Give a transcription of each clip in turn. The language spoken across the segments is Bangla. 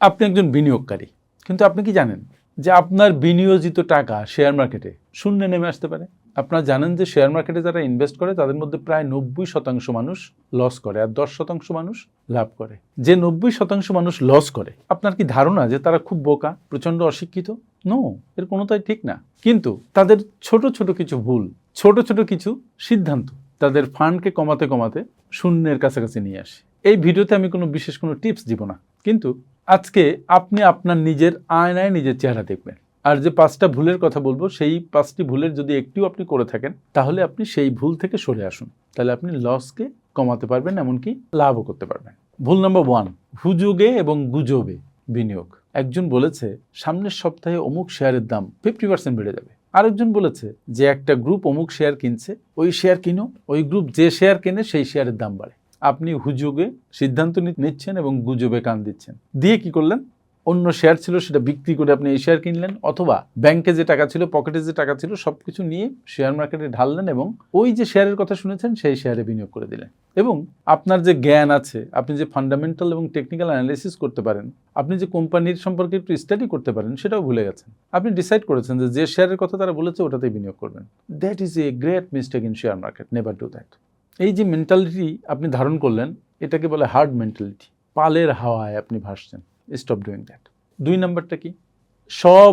আপনি একজন বিনিয়োগকারী, কিন্তু আপনি কি জানেন যে আপনার বিনিয়োজিত টাকা শেয়ার মার্কেটে শূন্যে নেমে আসতে পারে? আপনারা জানেন যে শেয়ার মার্কেটে যারা ইনভেস্ট করে তাদের মধ্যে প্রায় 90% মানুষ লস করে আর 10% মানুষ লাভ করে। যে 90% মানুষ লস করে, আপনার কি ধারণা যে তারা খুব বোকা, প্রচণ্ড অশিক্ষিত? নো, এর কোনোটাই ঠিক না। কিন্তু তাদের ছোট ছোট কিছু ভুল, ছোট ছোট কিছু সিদ্ধান্ত তাদের ফান্ডকে কমাতে কমাতে শূন্যের কাছাকাছি নিয়ে আসে। এই ভিডিওতে আমি কোনো বিশেষ কোনো টিপস দিব না, কিন্তু আজকে আপনি আপনার নিজের আয়নায় নিজের চেহারা দেখবেন, আর যে 5টা ভুলের কথা বলবো সেই 5টি ভুলের যদি একটিও আপনি করে থাকেন তাহলে আপনি সেই ভুল থেকে সরে আসুন, তাহলে আপনি লসকে কমাতে পারবেন, এমনকি লাভও করতে পারবেন। ভুল নাম্বার 1, হুজুগে এবং গুজবে বিনিয়োগ। একজন বলেছে সামনের সপ্তাহে অমুক শেয়ারের দাম 50% বেড়ে যাবে। আরেকজন বলেছে যে একটা গ্রুপ অমুক শেয়ার কিনছে, ওই শেয়ার কিনো। ওই গ্রুপ যে শেয়ার কেনে সেই শেয়ারের দাম বাড়ে। আপনি হুজুগে সিদ্ধান্ত নিচ্ছেন এবং গুজবে কান দিচ্ছেন। দিয়ে কি করলেন? অন্য শেয়ার ছিল সেটা বিক্রি করে আপনি এই শেয়ার কিনলেন, অথবা ব্যাংকে যে টাকা ছিল, পকেটে যে টাকা ছিল, সব কিছু নিয়ে শেয়ার মার্কেটে ঢাললেন এবং ওই যে শেয়ারের কথা শুনেছেন সেই শেয়ারে বিনিয়োগ করে দিলেন। এবং আপনার যে জ্ঞান আছে, আপনি যে ফান্ডামেন্টাল এবং টেকনিক্যাল অ্যানালাইসিস করতে পারেন, আপনি যে কোম্পানির সম্পর্কে একটু স্টাডি করতে পারেন, সেটাও ভুলে গেছেন। আপনি ডিসাইড করেছেন যে শেয়ারের কথা তারা বলেছে ওটাতেই বিনিয়োগ করবেন। That is a great mistake in share market. Never do that. এই যে মেন্টালিটি আপনি ধারণ করলেন, এটাকে বলে হার্ড মেন্টালিটি। পালের হাওয়ায় আপনি ভাসছেন। Stop doing that. 2 নাম্বারটা কি? সব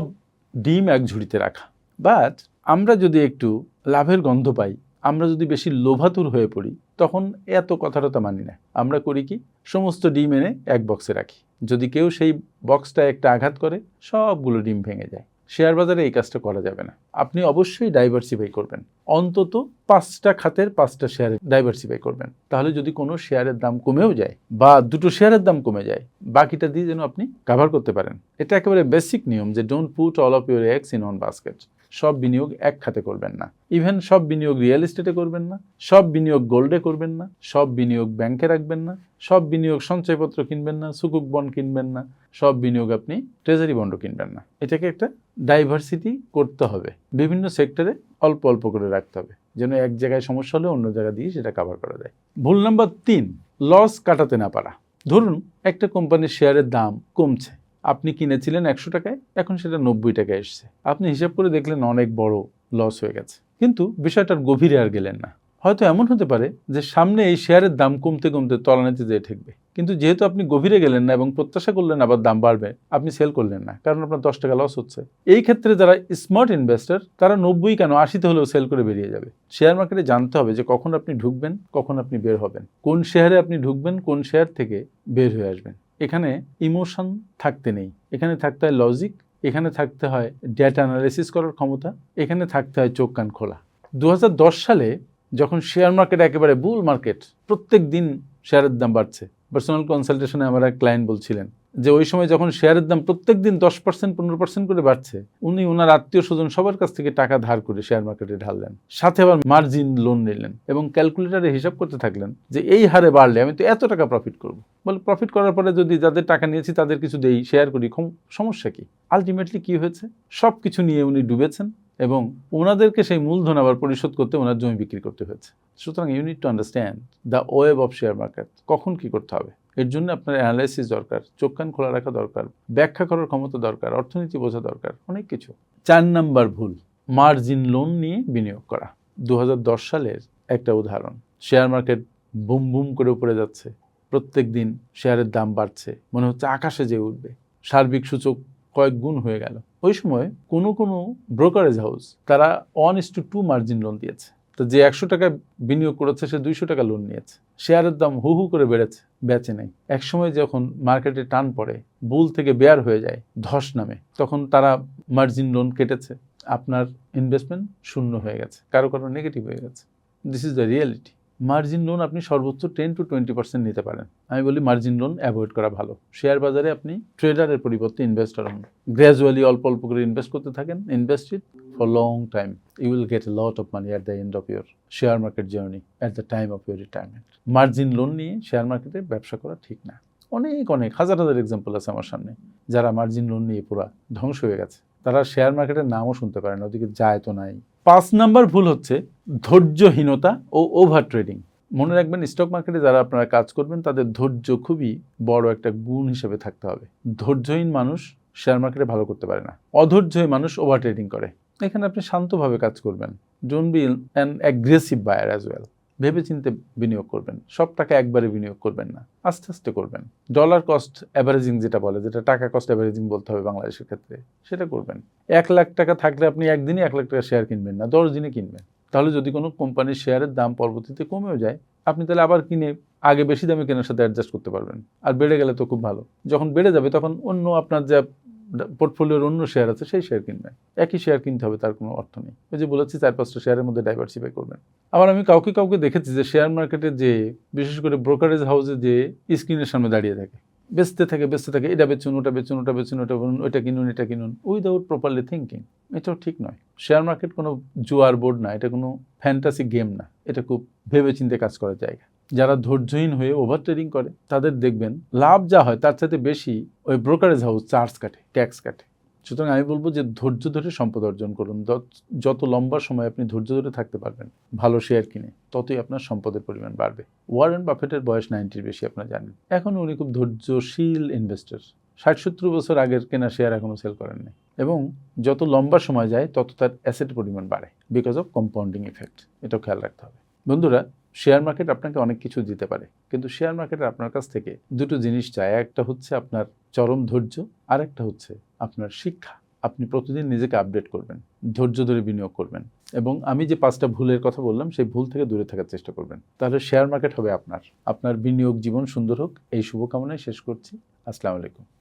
ডিম এক ঝুড়িতে রাখা। বাট আমরা যদি একটু লাভের গন্ধ পাই, আমরা যদি বেশি লোভাতুর হয়ে পড়ি, তখন এত কথাটা মানি না। আমরা করি কি? সমস্ত ডিম এনে এক বক্সে রাখি। যদি কেউ সেই বক্সটা একটা আঘাত করে, সবগুলো ডিম ভেঙে যায়। শেয়ার বাজারে এই কাজটা করা যাবে না। আপনি অবশ্যই ডাইভার্সিফাই করবেন। অন্তত 5টা খাতের 5টা শেয়ারে ডাইভার্সিফাই করবেন। তাহলে যদি কোনো শেয়ারের দাম কমেও যায় বা 2টো শেয়ারের দাম কমে যায়, বাকিটা দিয়ে যেন আপনি কভার করতে পারেন। এটা একেবারে বেসিক নিয়ম যে don't put all of your eggs in one basket. সব বিনিয়োগ এক খাতে করবেন না। ইভেন সব বিনিয়োগ রিয়েল এস্টেটে করবেন না, সব বিনিয়োগ গোল্ডে করবেন না, সব বিনিয়োগ ব্যাংকে রাখবেন না, সব বিনিয়োগ সঞ্চয়পত্র কিনবেন না, সুকুক বন্ড কিনবেন না, সব বিনিয়োগ আপনি ট্রেজারি বন্ডও কিনবেন না। এটাকে একটা ডাইভার্সিটি করতে হবে। বিভিন্ন সেক্টরে অল্প অল্প করে রাখতে হবে, যেন এক জায়গায় সমস্যা হলে অন্য জায়গা দিয়ে সেটা কভার করা যায়। ভুল নাম্বার 3, লস কাটাতে না পারা। ধরুন একটা কোম্পানির শেয়ারের দাম কমছে, আপনি কিনেছিলেন 100 টাকায়, এখন সেটা 90 টাকায় এসছে। আপনি হিসাব করে দেখলেন অনেক বড় লস হয়ে গেছে, কিন্তু বিষয়টার গভীরে আর গেলেন না। হয়তো এমন হতে পারে যে সামনে এই শেয়ারের দাম কমতে কমতে তলানিতে যেয়ে ঠেকবে, কিন্তু যেহেতু আপনি গভীরে গেলেন না এবং প্রত্যাশা করলেন আবার দাম বাড়বে, আপনি সেল করলেন না, কারণ আপনার 10 টাকা লস হচ্ছে। এই ক্ষেত্রে যারা স্মার্ট ইনভেস্টর, তারা 90 কেন 80তে হলেও সেল করে বেরিয়ে যাবে। শেয়ার মার্কেটে জানতে হবে যে কখন আপনি ঢুকবেন, কখন আপনি বের হবেন, কোন শেয়ারে আপনি ঢুকবেন, কোন শেয়ার থেকে বের হয়ে আসবেন। এখানে ইমোশন থাকতে নেই, এখানে থাকতে হয় লজিক, এখানে থাকতে হয় ডেটা অ্যানালাইসিস করার ক্ষমতা, এখানে থাকতে হয় চোখ কান খোলা। 2010 সালে যখন শেয়ার মার্কেট একেবারে বুল মার্কেট, প্রত্যেক দিন শেয়ারের দাম বাড়ছে, পার্সোনাল কনসালটেশনে আমার এক ক্লায়েন্ট বলছিলেন যে ওই সময় যখন শেয়ারের দাম প্রত্যেক দিন 10% 15% করে বাড়ছে, উনি ওনার আত্মীয় স্বজন সবার কাছ থেকে টাকা ধার করে শেয়ার মার্কেটে ঢাললেন, সাথে আবার মার্জিন লোন নিলেন এবং ক্যালকুলেটারে হিসাব করতে থাকলেন যে এই হারে বাড়লে আমি তো এত টাকা প্রফিট করব। বলে প্রফিট করার পরে যদি যাদের টাকা নিয়েছি তাদের কিছু দেই, শেয়ার করি, সমস্যা কি? আলটিমেটলি কি হয়েছে? সব কিছু নিয়ে উনি ডুবেছেন এবং ওনাদেরকে সেই মূলধন আবার পরিশোধ করতে ওনার জমি বিক্রি করতে হয়েছে। সুতরাং you need to understand the web of share market. কখন কি করতে হবে, এর জন্য আপনার অ্যানালাইসিস দরকার, চোখ কান খোলা রাখা দরকার, ব্যাখ্যা করার ক্ষমতা দরকার, অর্থনীতি বোঝা দরকার, অনেক কিছু। 4 নাম্বার ভুল, মার্জিন লোন নিয়ে বিনিয়োগ করা। 2010 সালের একটা উদাহরণ। শেয়ার মার্কেট বুম বুম করে উপরে যাচ্ছে, প্রত্যেক দিন শেয়ারের দাম বাড়ছে, মনে হচ্ছে আকাশে যেয়ে উঠবে, সার্বিক সূচক কয়েক গুণ হয়ে গেল। ওই সময় কোনো কোনো ব্রোকারেজ হাউস তারা 1:2 মার্জিন লোন দিয়েছে। তো যে 100 টাকা বিনিয়োগ করেছে সে 200 টাকা লোন নিয়েছে। শেয়ারের দাম হু হু করে বেড়েছে, বেচে নেই। একসময় যখন মার্কেটে টান পড়ে, বুল থেকে বেয়ার হয়ে যায়, ধস নামে, তখন তারা মার্জিন লোন কেটেছে, আপনার ইনভেস্টমেন্ট শূন্য হয়ে গেছে, কারো কারো নেগেটিভ হয়ে গেছে। This is the reality. Margin loan আপনি সর্বোচ্চ 10 to 20% নিতে পারেন। আমি বলি মার্জিন লোন অ্যাভয়েড করা ভালো। শেয়ার বাজারে আপনি ট্রেডারের পরিবর্তে ইনভেস্টর হন। গ্র্যাজুয়ালি অল্প অল্প করে ইনভেস্ট করতে থাকেন, invest it for long time. You will get a lot of money at the end of your share market journey, at the time of your retirement. Margin loan নিয়ে শেয়ার মার্কেটে ব্যবসা করা ঠিক না। অনেক অনেক হাজার হাজার এক্সাম্পল আছে আমার সামনে, যারা মার্জিন লোন নিয়ে পুরা ধ্বংস হয়ে গেছে। তারা শেয়ার মার্কেটের নামও শুনতে পারে না, ওদিকে যায় তো নাই। 5 নাম্বার ভুল হচ্ছে ধৈর্যহীনতা ও ওভার ট্রেডিং। মনে রাখবেন, স্টক মার্কেটে যারা আপনারা কাজ করবেন তাদের ধৈর্য খুবই বড় একটা গুণ হিসেবে থাকতে হবে। ধৈর্যহীন মানুষ শেয়ার মার্কেটে ভালো করতে পারে না। অধৈর্যহীন মানুষ ওভার ট্রেডিং করে। এখানে আপনি শান্তভাবে কাজ করবেন। Don't be an aggressive buyer as well. ভেবে চিন্তে বিনিয়োগ করবেন। সব টাকা একবারে বিনিয়োগ করবেন না, আস্তে আস্তে করবেন। ডলার কস্ট অ্যাভারেজিং যেটা বলে, যেটা টাকা কস্ট অ্যাভারেজিং বলতে হবে বাংলাদেশের ক্ষেত্রে, সেটা করবেন। 1 লাখ টাকা থাকলে আপনি একদিনে 1 লাখ টাকা শেয়ার কিনবেন না, 10 দিনে কিনবেন। তাহলে যদি কোনো কোম্পানির শেয়ারের দাম পরবর্তীতে কমেও যায়, আপনি তাহলে আবার কিনে আগে বেশি দামে কেনার সাথে অ্যাডজাস্ট করতে পারবেন। আর বেড়ে গেলে তো খুব ভালো। যখন বেড়ে যাবে তখন অন্য আপনার যা পোর্টফোলিওর অন্য শেয়ার আছে সেই শেয়ার কিনবেন। একই শেয়ার কিনতে হবে তার কোনো অর্থ নেই। ওই যে বলেছি 4-5টা শেয়ারের মধ্যে ডাইভার্সিফাই করবেন। আবার আমি কাউকে দেখেছি যে শেয়ার মার্কেটে যে বিশেষ করে ব্রোকারেজ হাউসে যে স্ক্রিনের সামনে দাঁড়িয়ে থাকে, বেচতে থাকে, এটা বেচুন, ওটা বেচুন, ওটা বেচুন, ওইটা কিনুন, এটা কিনুন, উইদাউট প্রপারলি থিঙ্কিং। এটাও ঠিক নয়। শেয়ার মার্কেট কোনো জুয়ার বোর্ড না, এটা কোনো ফ্যান্টাসি গেম না, এটা খুব ভেবেচিন্তে কাজ করার জায়গা। যারা ধৈর্যহীন হয়ে ওভার ট্রেডিং করে তাদের দেখবেন লাভ যা হয় তার সাথে বেশি ওই ব্রোকারেজ হাউস চার্জ কাটে, ট্যাক্স কাটে। সুতরাং আমি বলবো যে ধৈর্য ধরে সম্পদ অর্জন করুন। যত লম্বা সময় আপনি ধৈর্য ধরে থাকতে পারবেন ভালো শেয়ার কিনে, ততই আপনার সম্পদের পরিমাণ বাড়বে। ওয়ারেন বাফেটের বয়স 90-র বেশি, আপনারা জানেন। এখন উনি খুব ধৈর্যশীল ইনভেস্টর। 60-70 বছর আগের কেনা শেয়ার এখনও সেল করেন নাই। এবং যত লম্বা সময় যায় তত তার অ্যাসেটের পরিমাণ বাড়ে, বিকজ অফ কম্পাউন্ডিং ইফেক্ট। এটাও খেয়াল রাখতে হবে। বন্ধুরা, শেয়ার মার্কেট আপনাকে অনেক কিছু দিতে পারে, কিন্তু শেয়ার মার্কেটে আপনার কাছ থেকে দুটো জিনিস চায়। একটা হচ্ছে আপনার চরম ধৈর্য, আর একটা হচ্ছে আপনার শিক্ষা। আপনি প্রতিদিন নিজেকে আপডেট করবেন, ধৈর্য ধরে বিনিয়োগ করবেন, এবং আমি যে 5টা ভুলের কথা বললাম সেই ভুল থেকে দূরে থাকার চেষ্টা করবেন। তাহলে শেয়ার মার্কেট হবে আপনার বিনিয়োগ জীবন সুন্দর হোক, এই শুভকামনায় শেষ করছি। আসসালামু আলাইকুম।